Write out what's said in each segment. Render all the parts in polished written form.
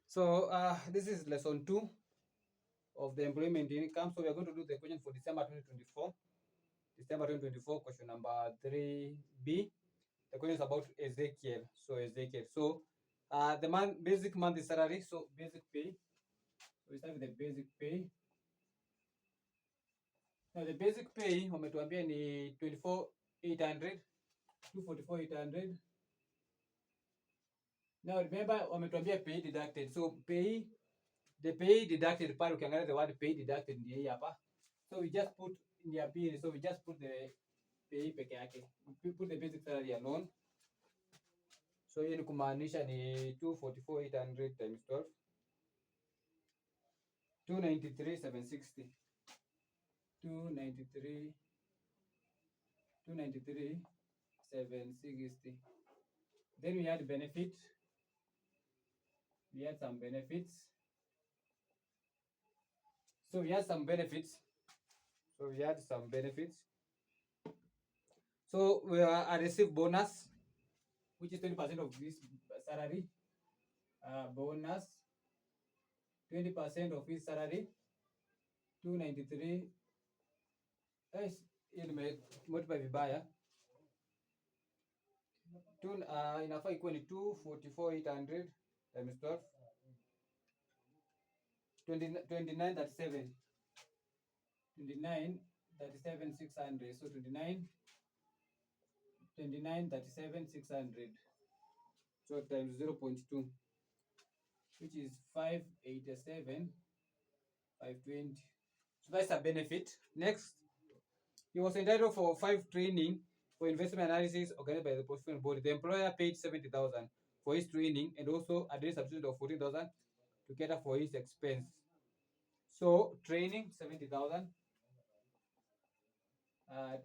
So this is lesson 2 of the employment income. So we are going to do the question for December 2024. December 2024, question number 3B. The question is about Ezekiel. So the basic monthly salary. So basic pay. So we start with the basic pay. Now the basic pay wametuambia ni 24,800, 244,800. Now remember wametuambia pay deducted. So the pay deducted pale ukiangalia the word pay deducted ndio hii hapa. So we just put in the pay, so we just put the pay peke yake. We put the basic salary alone. So hiyo ni kumaanisha ni 244,800 times 12, 293,760. 293,760. Then we had benefit. We had some benefits. So we had some benefits. So I received bonus, which is 20% of this salary. Bonus, 20% of his salary, 293. Multiply vibaya. Inafaa ikuwe ni 244,800 times 12, 29,37. 29,37,600. So 29,37,600. So times 0.2, which is 587,520. So that's a benefit. Next, he was entitled for 5 training for investment analysis organized by the professional body. The employer paid 70,000 for his training and also a daily substitute of 14,000 to cater for his expense. So training 70,000.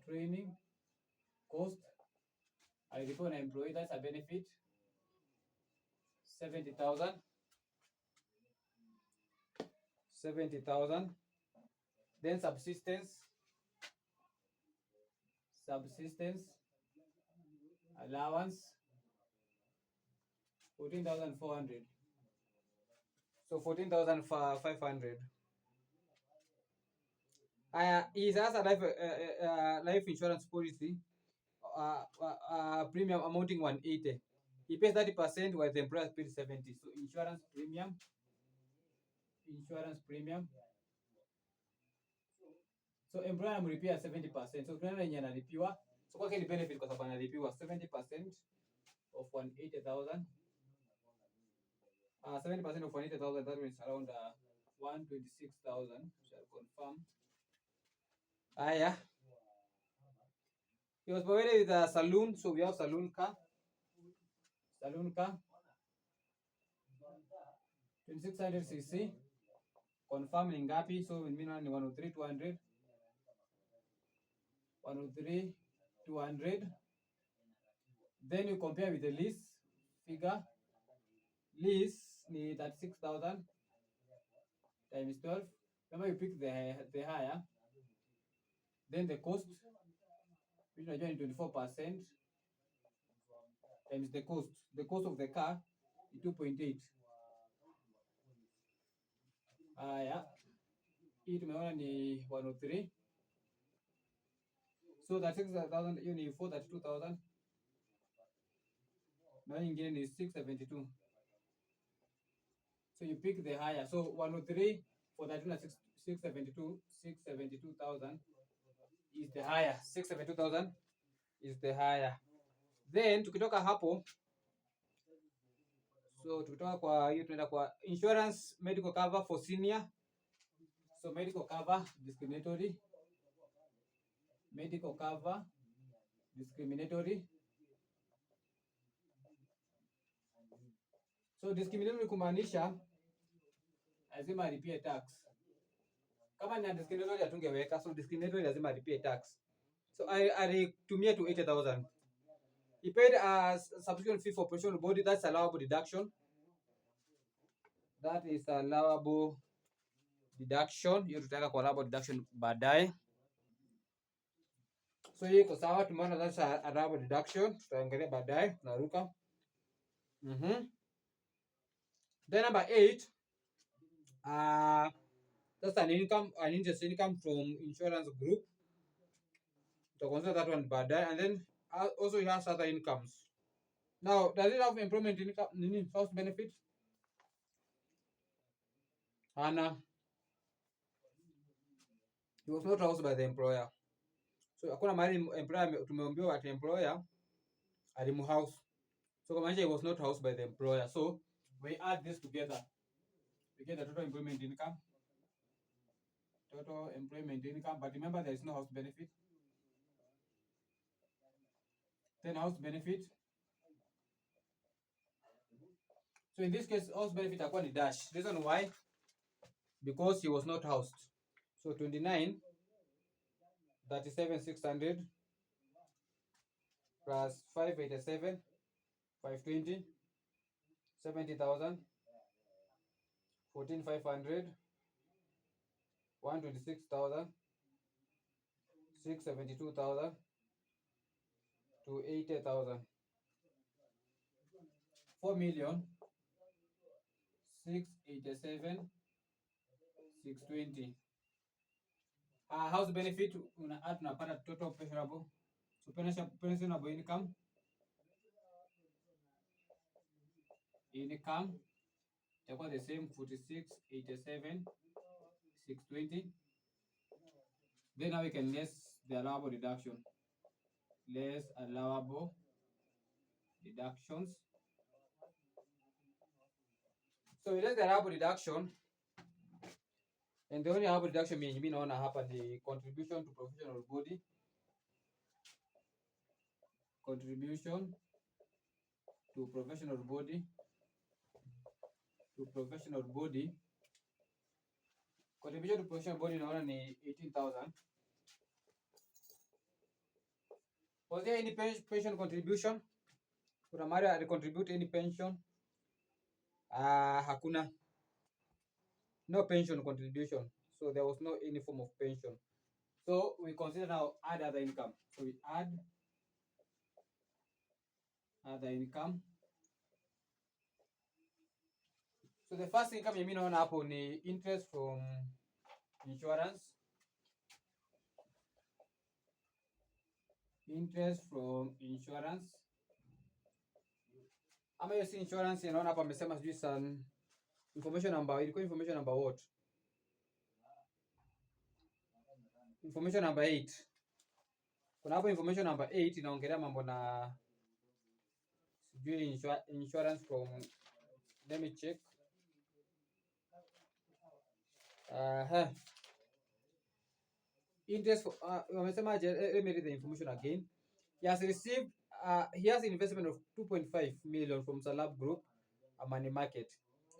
Training cost. I report an employee, that's a benefit. 70,000. 70,000. Then subsistence allowance 14,400. So 14,500. He has a life insurance policy premium amounting 180. He pays 30% while the employer pays 70. So insurance premium. So employer amlipia 70%. So tunaona yenye analipiwa. So kwake ni benefit kwa sababu analipiwa 70% of 180,000. 70% of 180,000, that means around 126,000. Shall confirm. Aya. He was provided with a saloon, so we have saloon car. 2600 cc. Confirm ni ngapi? So mimi ni 103,200. 103,200. Then you compare with the lease figure. Lease ni 36,000 times 12. Remember you pick the higher. Then the cost, which is 24%, times the cost. The cost of the car is 2.8. Haya, hii tumeona ni 103. So that 6,000, hiyo ni 432,000. Na nyingine ni 672. So you pick the higher. So 103 for that 672,000 is the higher. 672,000 is the higher. Then tukitoka hapo, so tukitoka kwa hiyo tunaenda kwa insurance medical cover for senior. So medical cover discriminatory. So discriminatory kumaanisha lazima alipie tax. Kama ni discriminatory hatungeweka, so discriminatory lazima alipie tax. So alitumia to 80,000. He paid a subscription fee for professional body, that's allowable deduction. That is allowable deduction. Hiyo tutaweka kwa allowable deduction baadaye. So hiyo iko sawa, tumeona that's allowable deduction. Tutaangalia baadaye, tunaruka. Then number 8, that's an interest income from insurance group. So consider that one bad. And then also he has other incomes. Now, does it have employment income, house benefit? Anna, he was not housed by the employer. So hakuna mahali employer tumeambiwa at employer alimhouse. So kumaanisha he was not housed by the employer. So we add this together. We get the total employment income. Total employment income. But remember there is no house benefit. Then house benefit. So in this case, house benefit akuwa ni dash. Reason why? Because he was not housed. So 29, 37,600 plus 587, 520, 70,000, 14,500, 126,000, 672,000 to 80,000, 4,687,620. House benefit tunapata total pensionable. So pensionable income itakuwa the same 46,87,620. Then now we can less the allowable deduction. Less allowable deductions. So we less the allowable deduction. And the only allowable deduction mimi naona hapa ni contribution to professional body. Contribution to professional body. Contribution to professional body naona ni 18,000. Was there any pension contribution? Kuna mahali alicontribute any pension? Hakuna. No pension contribution. So there was no any form of pension. So we consider now add other income. So we add other income. So the first income mimi naona hapo ni interest from insurance. Interest from insurance. Ama hiyo si insurance inaona hapa amesema sijui sana information number, ilikuwa information number what? Information number 8. Kuna hapo information number 8 inaongelea mambo na sijui insurance from, let me check. Interest for, wamesema let me read the information again. He has received he has investment of 2.5 million from Salab Group, a money market,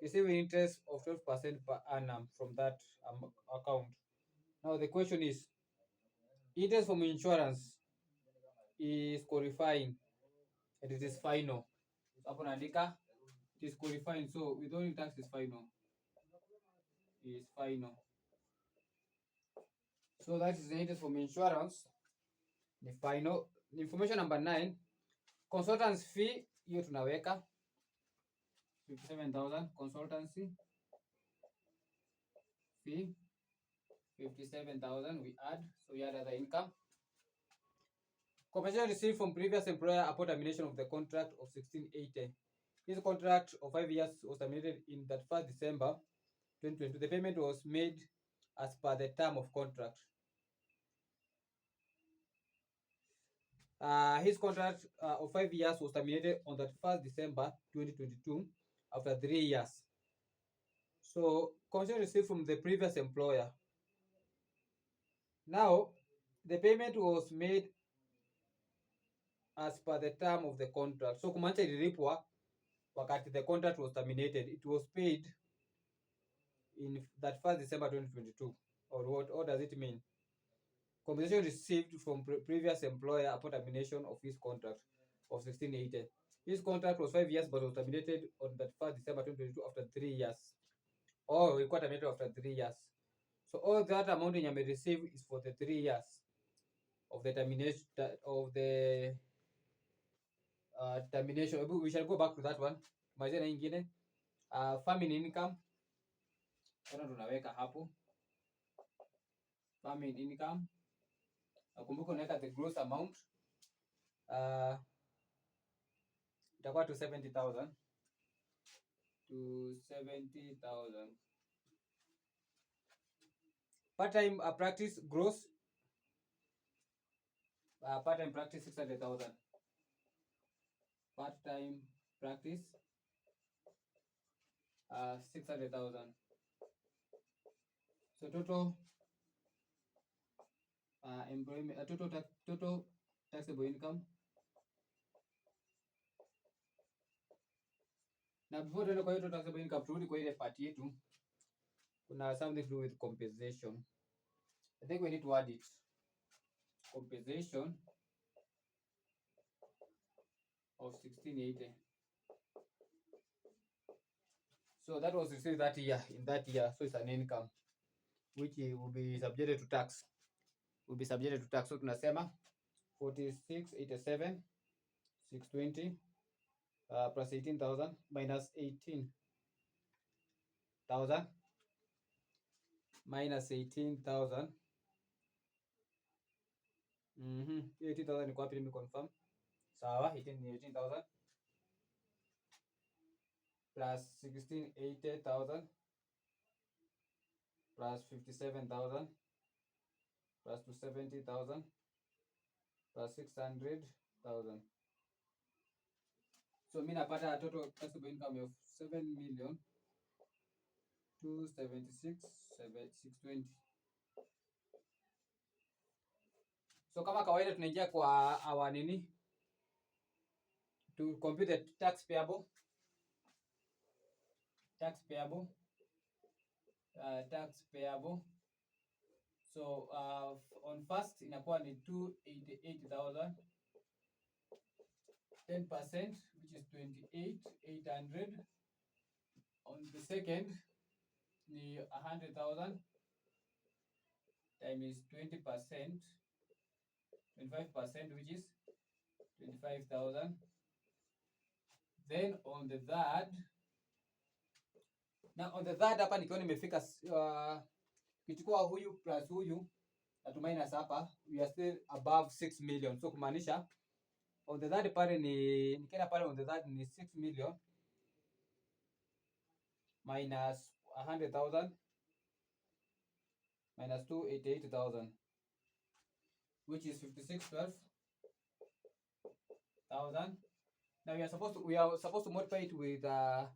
receiving interest of 12% per annum from that account. Now the question is, interest from insurance is qualifying and it is final. Hapo naandika it is qualifying, so withholding tax is final. Is final. So that is the interest from insurance. The final. Information number 9, consultants fee, hiyo tunaweka 57,000. Consultancy fee 57,000 we add, so we add other income. Compensation received from previous employer upon termination of the contract of 1680. This contract of 5 years was terminated in that 1st December 2022. The payment was made as per the term of contract. His contract of 5 years was terminated on that 1st December 2022 after 3 years. So, compensation received from the previous employer. Now, the payment was made as per the term of the contract. So, kumaanisha ililipwa wakati the contract was terminated. It was paid in that 1st December 2022. Or what does it mean? Compensation received from previous employer upon termination of his contract of 1680. His contract was 5 years but was terminated on that 1st December 2022 after 3 years. Or we got terminated after 3 years. So all that amount you may receive is for the 3 years of the termination of the termination. We shall go back to that one. Majina ingine Family income tena tunaweka hapo family income. Nakumbuka unaweka the gross amount itakuwa to 70,000 to 70,000. Part-time practice gross part-time practice 600,000. Part-time practice 600,000. So total employment total taxable income. Na before tuende kwa hiyo total taxable income, turudi kwa ile part yetu. Kuna something to do with compensation. I think we need to add it. Compensation of 1680. So that was received that year, in that year. So it's an income which will be subjected to tax. Will be subjected to tax. So tunasema 4687 620 plus 18,000 minus 18,000 minus 18,000. 18,000 ni kwa wapi? Let me confirm. Sawa, 18,000 plus 1680,000 plus 57,000 plus 270,000 plus 600,000. So mimi napata total taxable income of 7,276,620. So kama kawaida tunaingia kwa our nini to compute the tax payable. So on first inakuwa ni 288,000. 10% which is 28,800. On the second ni 100,000 times 20%, 25% which is 25,000. Then on the third, now on the third hapa nikiwa nimefika kichukua huyu plus huyu na minus hapa, we are still above 6 million. So kumaanisha on the third pale ni nikienda pale on the third ni 6 million minus 100,000 minus 288,000 which is 56,12,000. Now we are supposed to multiply it with 30%.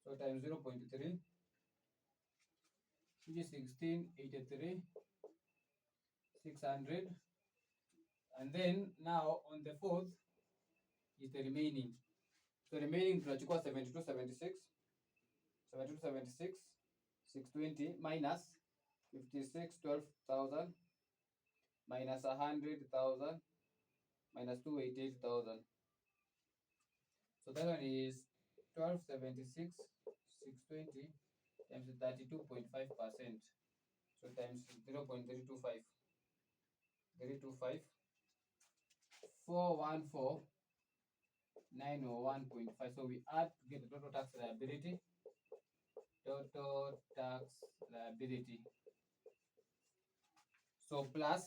So times 0.3 which is 1683,600. And then now on the fourth is the remaining. So remaining tunachukua 7276,620 minus 56,12,000 minus 100,000 minus 288,000. So that one is 1276,620 times 32.5%. So times 0.325. 414,901.5. So we add to get the total tax liability. So plus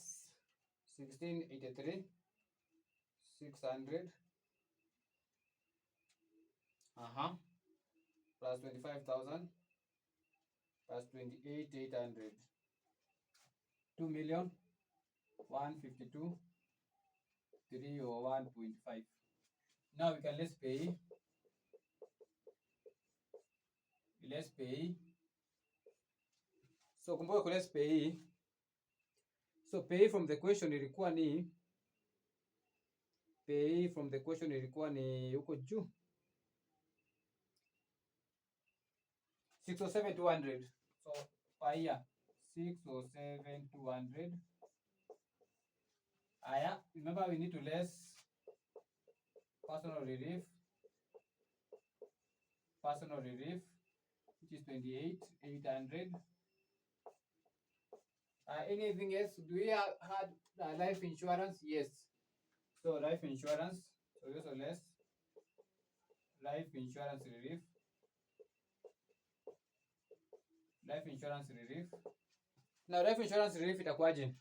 1683,600 plus 25,000 plus 28,800, 2,152,301.5. Now we can let's pay. So kumbuka let's pay. So pay from the question ilikuwa ni huko juu 607,200. So per year 607,200. Remember we need to less personal relief which is 28,800. Anything else? Do we have had life insurance? Yes. So life insurance, so also less life insurance relief. Life insurance relief. Now life insurance relief itakuwaje?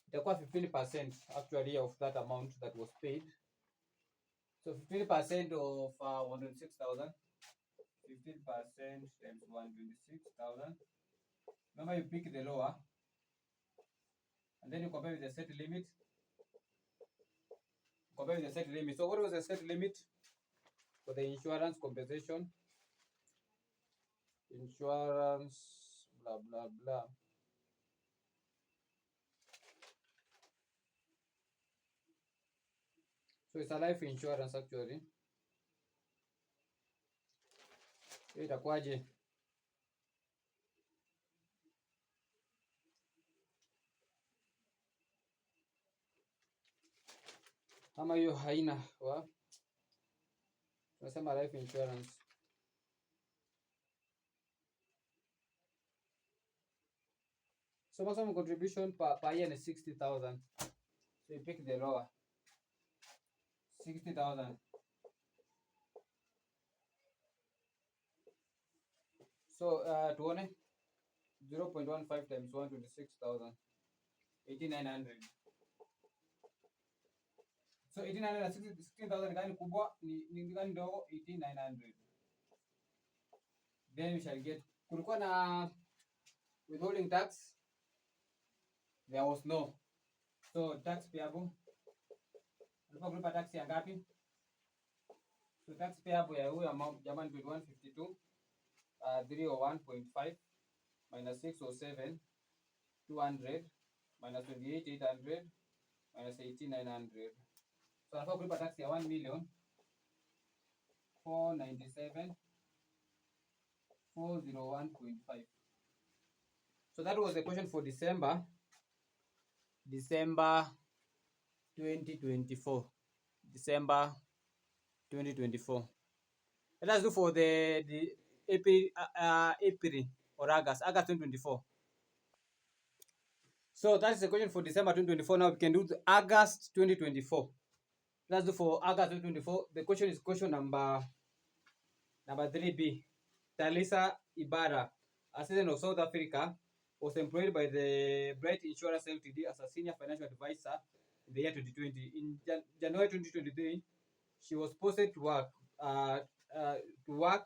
Itakuwa 15% actually of that amount that was paid. So 15% of 106,000. 15% times 126,000. Remember, you pick the lower, and then you compare with the set limit. Compare with the set limit. So what was the set limit for the insurance compensation? Insurance, blah blah blah. So it's a life insurance actually. So itakuwaje? Ama hiyo haina wa tunasema life insurance. So maximum contribution per year is 60,000. So you pick the lower. 60,000. So tuone 0.15 times 126,000. 8,900. So 8,900 16,000 gani kubwa ni gani ndogo? 8,900. Then we shall get, kulikuwa na withholding tax, there was no. So tax payable, tulikuwa kulipa tax ya ngapi? So tax payable ya huyo amount jamani 2152 301.5 minus 607 200 minus 28 800 minus 18 900. So anafaa kulipa tax ya 1,497,401.5. So that was the question for December 2024. December 2024. Let us do for the April or August 2024. So that is the question for December 2024. Now we can do the August 2024. Let's do for August 2024. The question is question number 3B. Talisa Ibarra, a citizen of South Africa, was employed by the Bright Insurance Ltd as a senior financial advisor in the year 2020. In January 2023, she was posted to work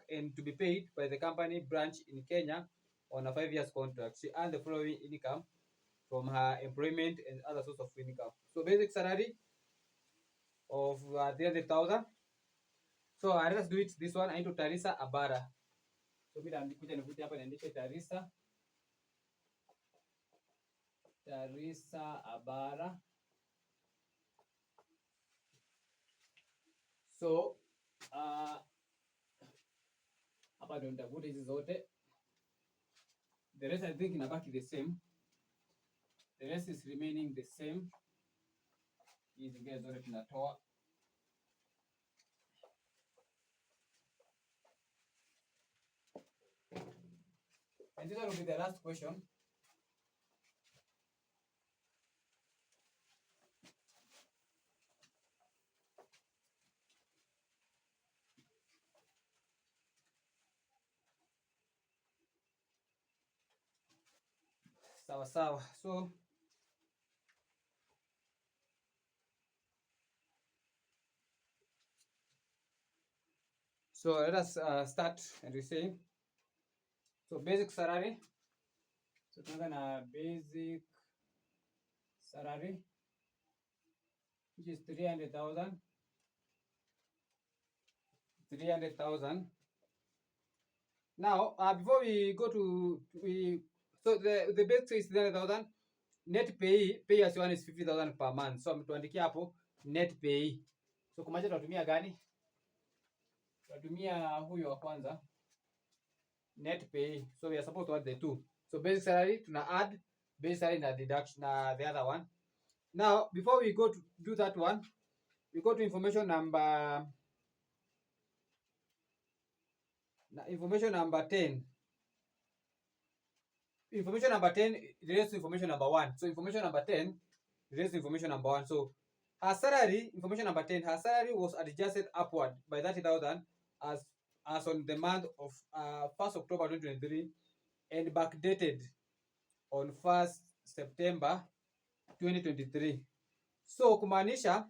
and to be paid by the company branch in Kenya on a 5 years contract. She earned the following income from her employment and other sources of income. So basic salary of 300,000. So let us do it this one. I need to Talisa Abara. So mimi nikuja nikute hapa niandike Talisa Abara. So hapa ndio nitavuta hizi zote. The rest I think inabaki the same. The rest is remaining the same. Hizi zingine zote tunatoa. And this will be the last question. Sawa. So let us start and we say, so basic salary. So tunaanza na basic salary, which is 300,000. 300,000. Now, before we go to so the basic is 300,000. Net pay as one is 50,000 per month. So tuandikia hapo net pay. So kumacha tunatumia gani? Tunatumia huyo wa kwanza, net pay. So we are supposed to add the two. So basic salary tuna add basic salary na deduction na the other one. Now before we go to do that one, we go to information number 10. Information number 10 relates to information number 1. So information number 10 relates to information number 1. So Her salary, information number 10, her salary was adjusted upward by 30,000 as on the month of 1st October 2023 and backdated on 1st September 2023. So kumaanisha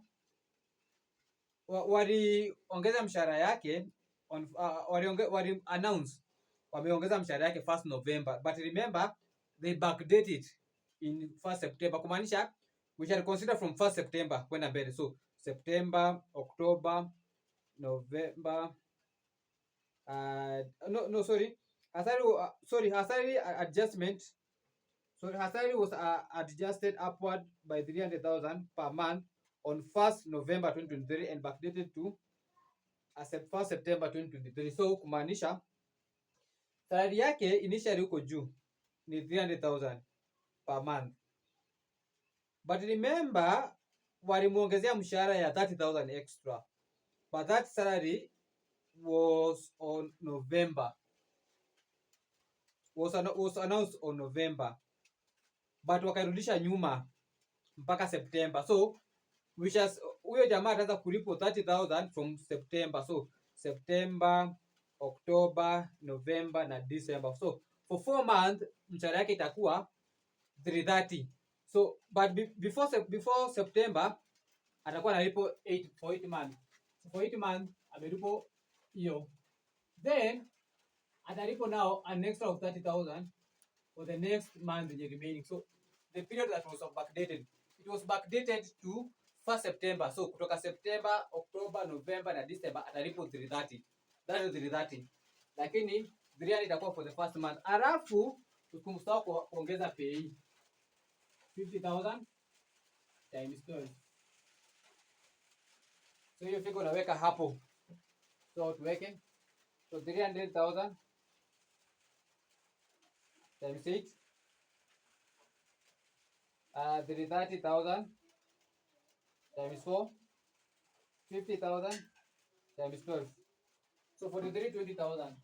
waliongeza mshahara yake on wali announce wameongeza mshahara yake 1st November, but remember they backdate it in 1st September, kumaanisha we shall consider from 1st September kwenda mbele. So September, October, November, her salary adjustment. So her salary was adjusted upward by 300,000 per month on 1st November 2023 and backdated to 1st September 2023. So kumaanisha salary yake initially huko juu ni 300,000 per month, but remember walimuongezea mshahara ya 30,000 extra, but that salary was on November, was announced on November, but wakarudisha nyuma mpaka September. So huyo jamaa ataanza kulipo 30,000 from September. So September, October, November na December. So for 4 months mshahara yake itakuwa 330. So but before September atakuwa analipo 8 for 8 months. So for 8 months amelipo hiyo. Then atalipo now an extra of 30,000 for the next month remaining. So the period that was backdated, it was backdated to 1st September. So kutoka September, October, November na December atalipo 330. That is 330. Lakini 300 itakuwa for the first month. Alafu tukumsahau kuongeza pay 50,000 times 12. So hiyo figure unaweka hapo. So tuweke so 300,000 times 8, 330,000 times 4, 50,000 times 12. So 4320,000.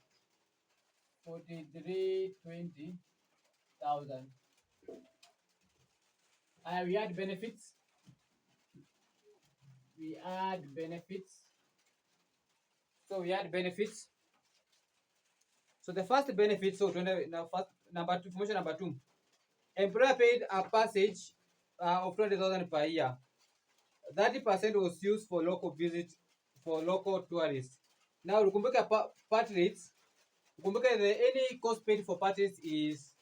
4320,000. We add benefits. So we add benefits. So the first benefit, so first number 2, information number 2. Employer paid a passage of 20,000 per year. 30% was used for local visits for local tourists. Now ukumbuke part rates. Ukumbuke any cost paid for parties is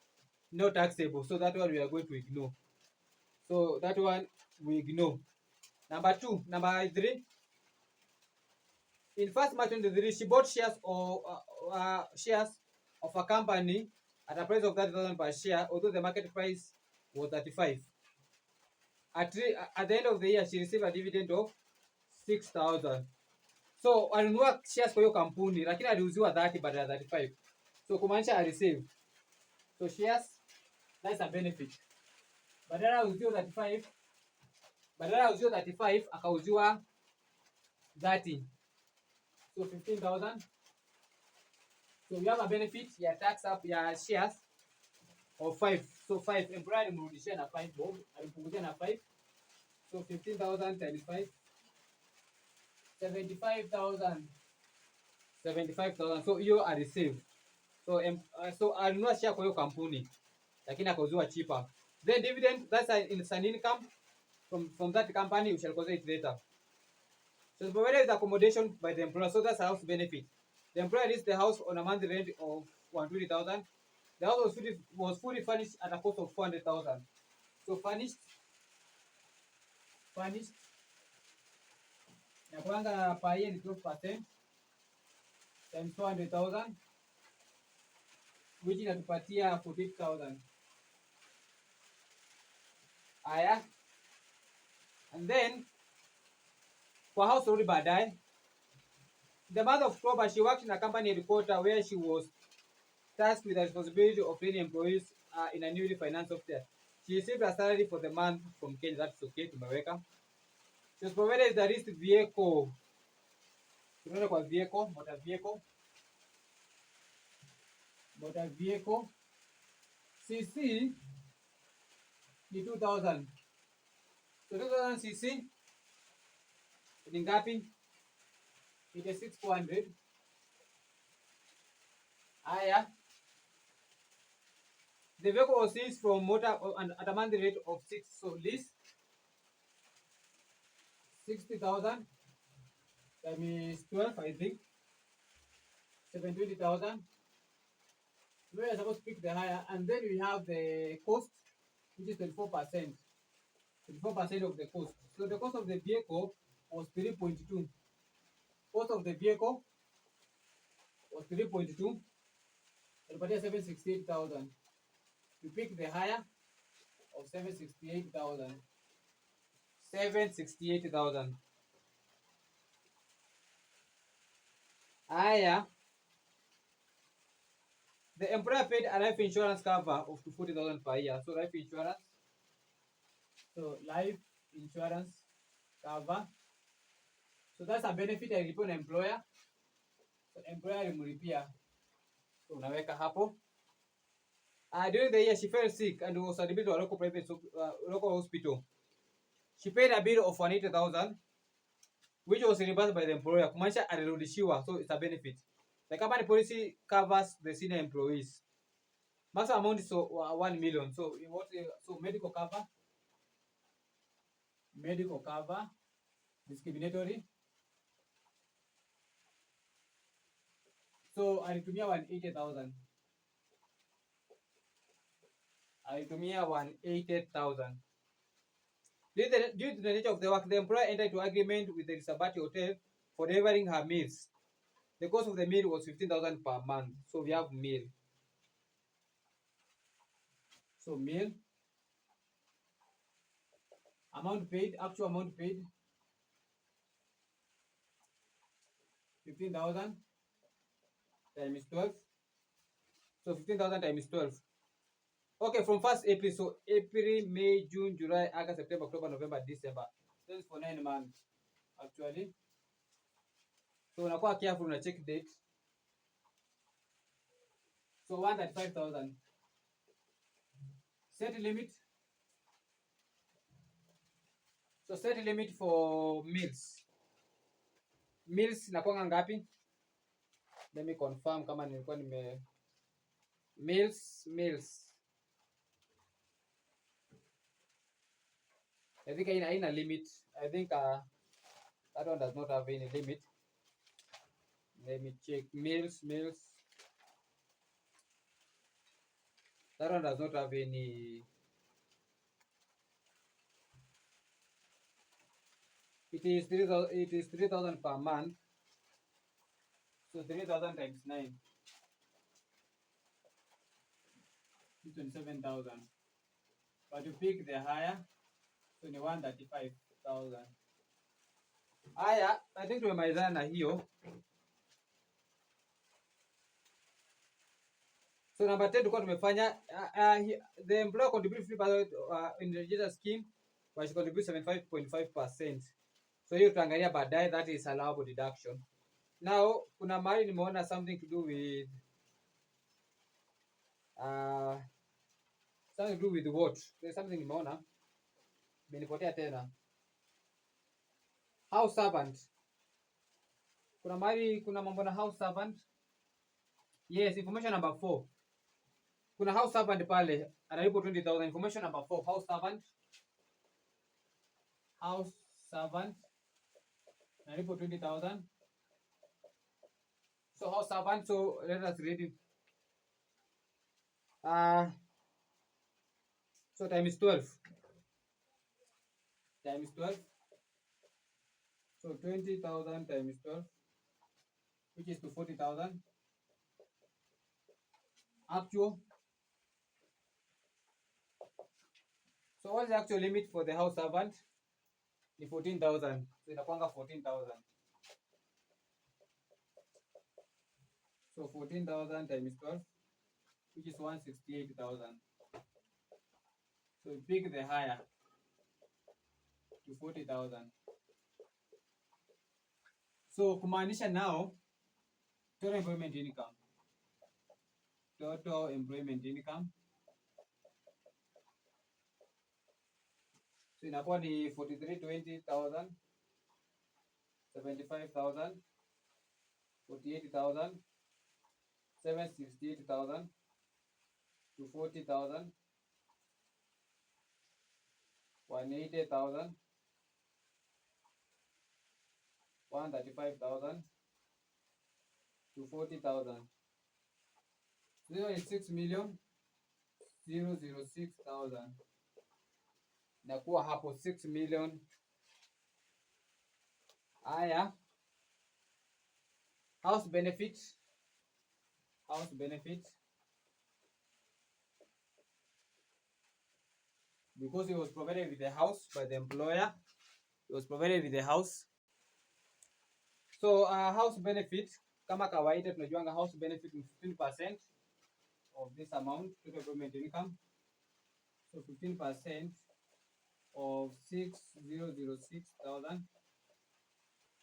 not taxable. So that one we are going to ignore. So that one we ignore. Number 3. In 1st March 2023, she bought shares of a company at a price of 30,000 per share, although the market price was 35. At the end of the year, she received a dividend of 6,000. So alinunua shares kwa hiyo kampuni lakini aliuziwa 30 badala ya 35. So kumaanisha aliceive. So shares, that's a benefit. Badala ya uziwa 35 akauziwa 30. So 15,000. So we have a benefit ya tax up ya shares of 5. So 5 employer alimrudishia na 5 bob, alimpunguzia na 5. So 15,000 times 5, 75,000. So hiyo aliceive. So alinunua share kwa hiyo kampuni lakini akauziwa cheaper. Then dividend, that's an income from that company, we shall consider it later. So provided with accommodation by the employer, so that's a house benefit. The employer leased the house on a monthly rent of 120,000. The house was fully furnished at a cost of 400,000. So furnished na kwanza per year ni 12% times 400,000, which inatupatia 48,000. Aya, and then for household baadaye, the month of October she worked in a company headquarters where she was tasked with the responsibility of training employees in a newly financed software. She received a salary for the month from Kenya. That's okay, tumeweka. She was provided with a leased vehicle. Tunaona kwa vehicle, motor vehicle. CC ni 2,000. So 2,000 CC ni ngapi? 86,400. Haya, the vehicle was seized from motor and at a monthly rate of 6. So lease 60,000 times 12, I think 720,000. We are supposed to pick the higher, and then we have the cost, which is 24%. 24% of the cost. So the cost of the vehicle was 3.2. Cost of the vehicle was 3.2. Tulipatia 768,000. We pick the higher of 768,000. 768,000. Haya, the employer paid a life insurance cover of 40,000 per year. So life insurance. So life insurance cover. So that's a benefit I report employer. So employer limlipia. So unaweka hapo. During the year she fell sick and was admitted to a local private local hospital. She paid a bill of 180,000, which was reimbursed by the employer. Kumaanisha alirudishiwa, so it's a benefit. The company policy covers the senior employees. Maximum amount is 1 million. So what? So medical cover, discriminatory. So alitumia 180,000. Alitumia 180,000. Due to the nature of the work, the employer entered into agreement with the Sabati Hotel for delivering her meals. The cost of the meal was 15,000 per month. So we have meal. So meal. Amount paid, actual amount paid, 15,000 times 12. So 15,000 times 12. Okay, from 1st April. So April, May, June, July, August, September, October, November, December. This is for 9 months, actually. So unakuwa careful na check date. So 135,000. Set limit. So set limit for meals. Meals nakuwa ngapi? Let me confirm kama nilikuwa nime meals. I think haina limit. I think that one does not have any limit. Let me check. Meals. That one does not have any. It is 3,000 per month. So 3,000 times 9. 27,000. But you pick the higher, so ni 135,000. Haya, I think tumemalizana na hiyo. So number 10 tulikuwa tumefanya the employer contribute free in the register scheme which contribute 75.5%. So hiyo tutaangalia baadaye, that is allowable deduction. Now kuna mahali nimeona something to do with what? There's something nimeona imenipotea tena. House servant. Kuna mahali kuna mambo na house servant. Yes, information number 4. Kuna house servant pale analipo 20,000. Information number 4, house servant. House servant analipo 20,000. So house servant, so let us read it. So times 12. Times 12. So 20,000 times 12, which is to 40,000. Actual. So what's the actual limit for the house servant? Ni 14,000. So inakuanga 14,000. So 14,000 times 12, which is 168,000. So we pick the higher to 40,000. So kumaanisha now total employment income. Total employment income. So inakuwa ni 43,20,000 75,000, 48,000, 768,000, 240,000, 180,000, 135,000, 240,000. Zero is 6,006,000. Inakuwa hapo 6 million. Haya, house benefit. Because he was provided with the house by the employer. He was provided with the house. So house benefit kama kawaida tunajuanga house benefit ni 15% of this amount, total government income. So 15% of 6,006,000.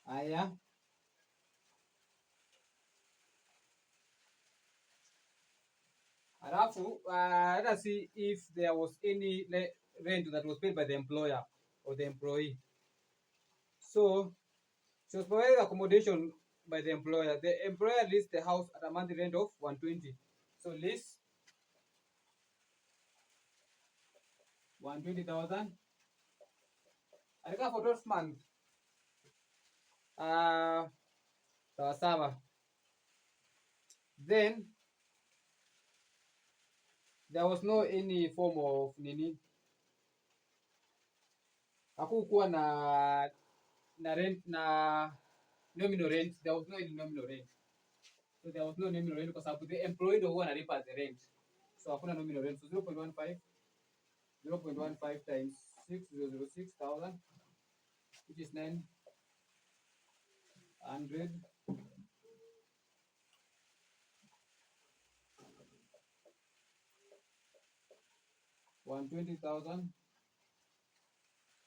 Haya, alafu let us see if there was any rent that was paid by the employer or the employee. So she was provided accommodation by the employer. The employer leased the house at a monthly rent of 120. So lease 120,000. Alikaa for 12 months. Sawa sawa. Then there was no any form of nini, hakukuwa na rent na nominal rent. There was no any nominal rent. So there was no nominal rent kwa sababu the employee ndio huwa analipa the rent. So hakuna nominal rent. So 0.15 times 6,006,000, which is 900. 120,000,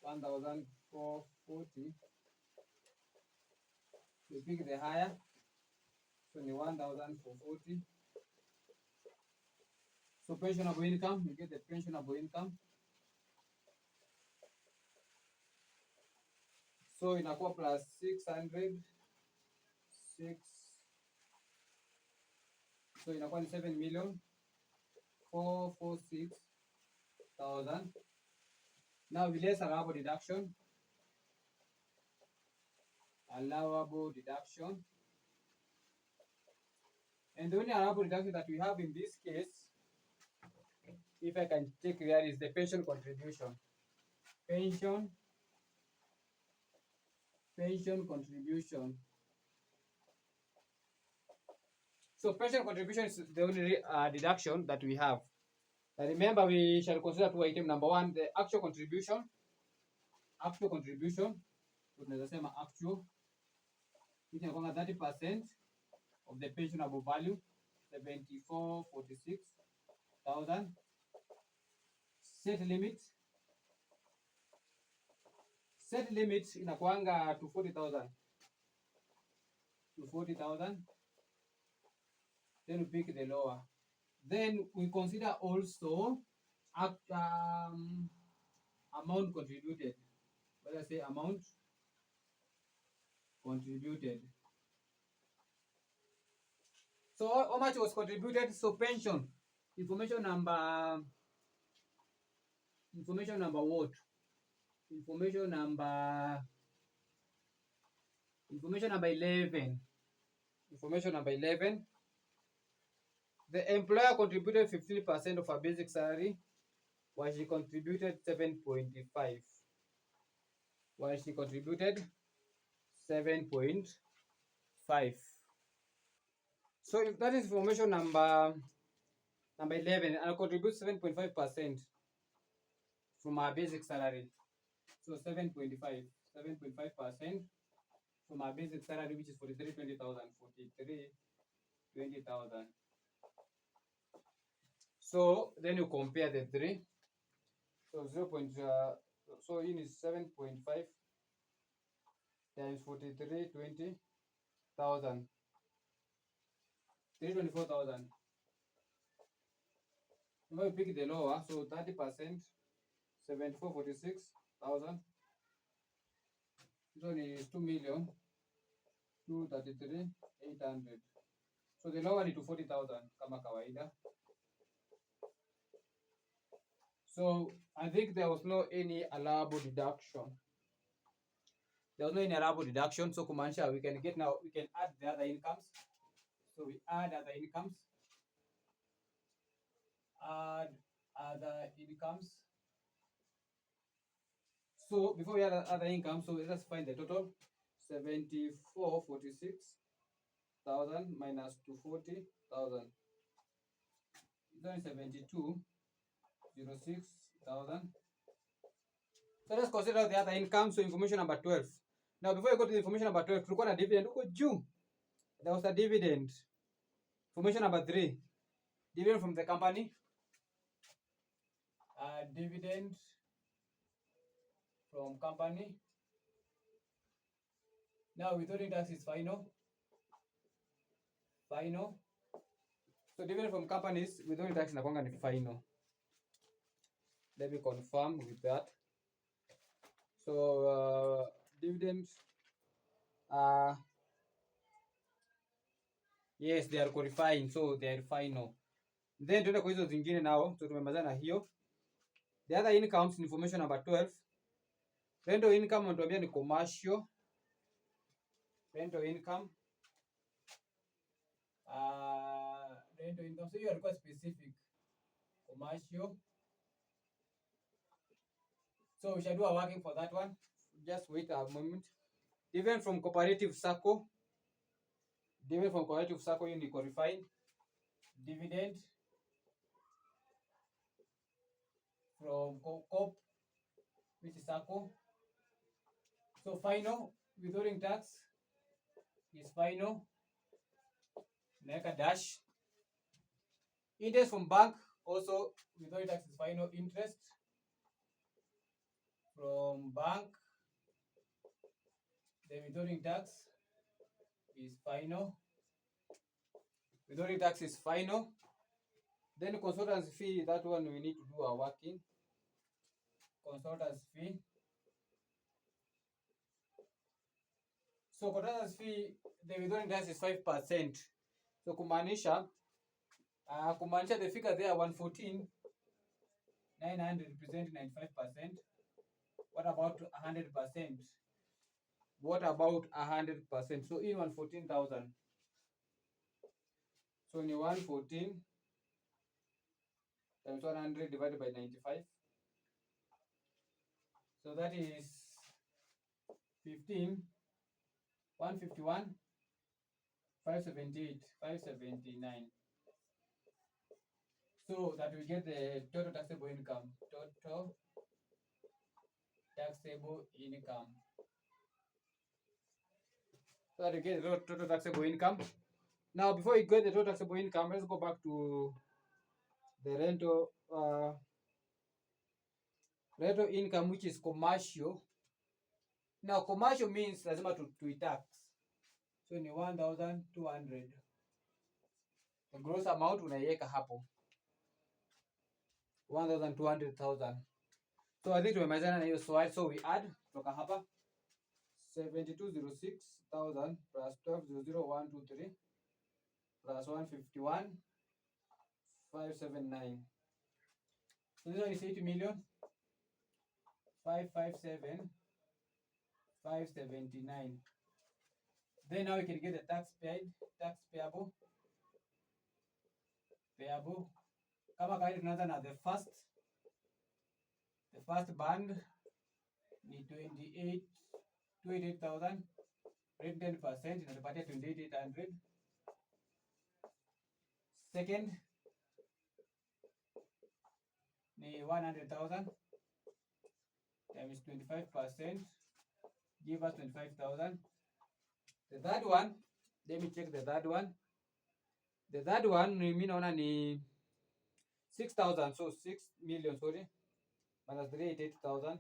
1,440. You pick the higher, so ni 1,440. So pensionable income, you get the pensionable income. So inakuwa plus 600, 6. So inakuwa ni 7,446,000. Now we less allowable deduction. And the only allowable deduction that we have in this case, if I can take here, is the pension contribution. Pension contribution. So pension contribution is the only deduction that we have. And remember, we shall consider two items. Number one, the actual contribution. Actual contribution. Tunaweza sema actual, which is 30% of the pensionable value, 7,446,000. Set limit. Set limit inakuanga 240,000. 240,000. Then we pick the lower. Then we consider also amount contributed. Let us say amount contributed. So how much was contributed? So pension, information number what? Information number 11. Information number 11. The employer contributed 15% of her basic salary, while she contributed 7.5. While she contributed 7.5. So if that is information number 11, I'll contribute 7.5% from our basic salary. So 7.5% from our basic salary, which is 43,20,000. So then you compare the three. So so in is 7.5 times 43,20,000. 324,000. If I pick the lower, so 30%, 74,46,000. This one is 2 million. 233,800. So the lower it to 40,000 kama kawaida. So I think there was no any allowable deduction. There was no any allowable deduction. So kumaanisha we can get now, we can add the other incomes. So we add other incomes. Add other incomes. So before we add other income, so let us find the total. 74,46,000 minus 240,000. Then 72,06,000. So let's consider the other income. So information number 12. Now before you go to the information number 12, look at dividend. Look at June. There was a dividend. Information number 3. Dividend from the company. Dividend from company. Now withholding tax is final. Final. So dividend from companies withholding tax inakwanga ni final. Let me confirm with that. So dividends yes, they are qualifying, so they are final. Then tuende kwa hizo zingine nao, so tumemalizana hiyo. The other incomes, information number 12. Rental income wanatuambia ni commercial. Rental income. Rental income. So you are quite specific. Commercial. So we shall do a working for that one. Just wait a moment. Dividend from cooperative circle. Dividend from cooperative circle you need qualifying. Dividend from COP, which is circle. So final withholding tax is final. Naweka dash. Interest from bank also withholding tax is final. Interest from bank, the withholding tax is final. Withholding tax is final. Then consultants fee, that one we need to do our working. Consultants fee. So consultants fee, the withholding tax is 5%. So kumaanisha the figure there 114,900 represent 95%. What about 100%? What about 100%? So in 114,000. So in 114 times 100 divided by 95. So that is 15, 151, 578, 579. So that we get the total taxable income. Total taxable income. So that we get the total taxable income. Now, before we get the total taxable income, let's go back to the rental income, which is commercial. Now, commercial means lazima to tax. So ni 1,200. The gross amount unaiweka hapo 1,200,000. So I think tumemalizana na hiyo swali. So we add kutoka hapa 72,06,000 plus 12,00123 plus 151,579. So this one is 80,557,579. Then now we can get the tax paid, tax payable. Kama kawaida tunaanza na the first band ni 28,000, rate 10% inatupatia 28,800. Second ni 100,000 times 25% give us 25,000. The third one, let me check the third one. The third one mimi naona ni 6,000, so 6 million, sorry, minus 388,000,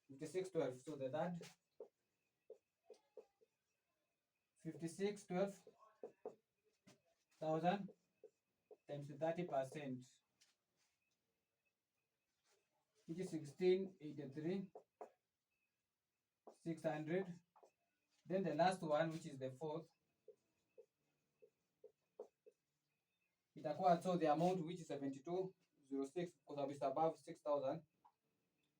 5612. So the third 5612,000 times 30%, which is 1683,600. Then the last one, which is the fourth, itakuwa, so the amount which is 7206 because it's above 6,000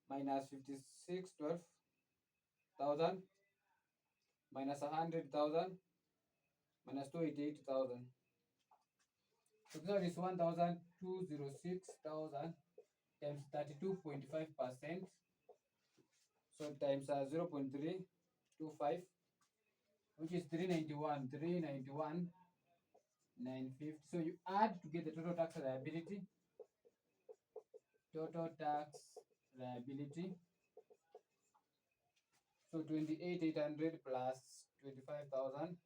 minus 5612,000 minus 100,000 minus 288,000. So that is 1,206,000 times 32.5%. So times 0.325, which is 391,950. So you add to get the total tax liability. Total tax liability. So 28,800 plus 25,000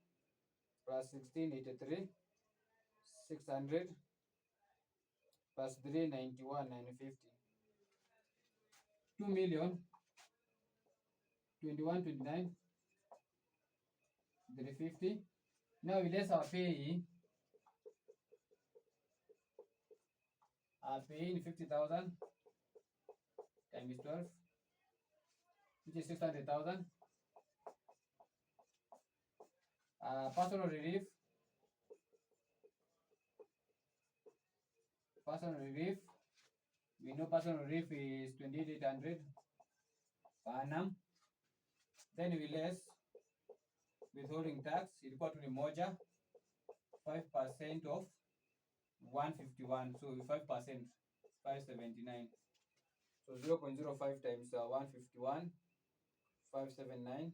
plus 1683, 600 plus 391,950. 2,021,29, 350. Now we less our pay. Paying 50,000 times 12, which is 600,000. Personal relief. Personal relief. We know personal relief is 28,800 per annum. Then we less withholding tax. Ilikuwa tu ni moja, 5% of 151. So 5%, 579. So 0.05 times 151, 579,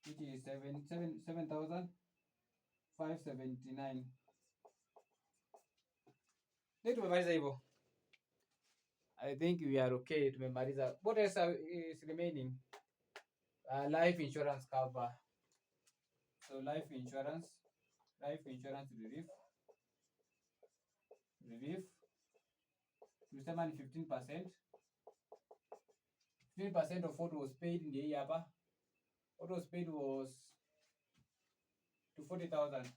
which is 7,579. Tumemaliza hivyo. I think we are okay. Tumemaliza. What else is remaining? Life insurance cover. So life insurance relief. Tusema ni 15%. 15% of what was paid in the year. What was paid was to 40,000.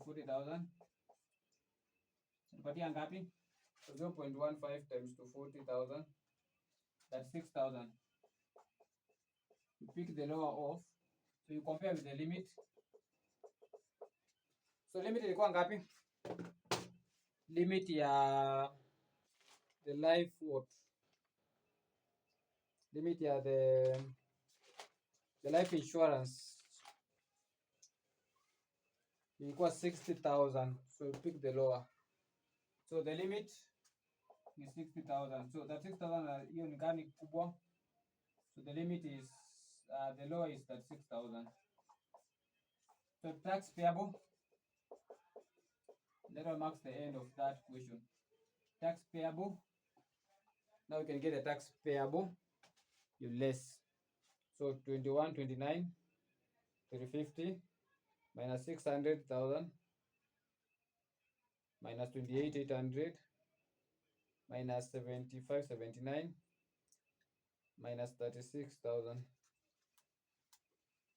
40,000. Tupatia ngapi? So 0.15 times to 40,000. That's 6,000. You pick the lower off. So you compare with the limit. So limit ilikuwa ngapi? Limit ya the life what? Limit ya the life insurance ilikuwa 60,000. So you pick the lower. So the limit is 60,000. So that 6,000 hiyo ni gani kubwa? So the limit is the lower is 36,000. So tax payable. That marks the end of that question. Tax payable. Now we can get the tax payable. You less. So 21,29, 350 minus 600,000 minus 28,800 minus 75,79 minus 36,000.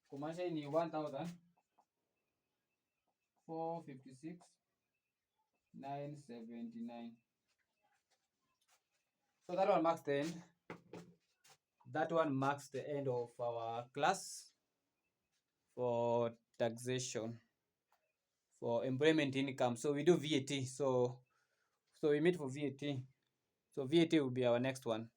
Kumaanisha hii ni 1,456,979. So that one marks the end. That one marks the end of our class for taxation, for employment income. So we do VAT. So we meet for VAT. So VAT will be our next one.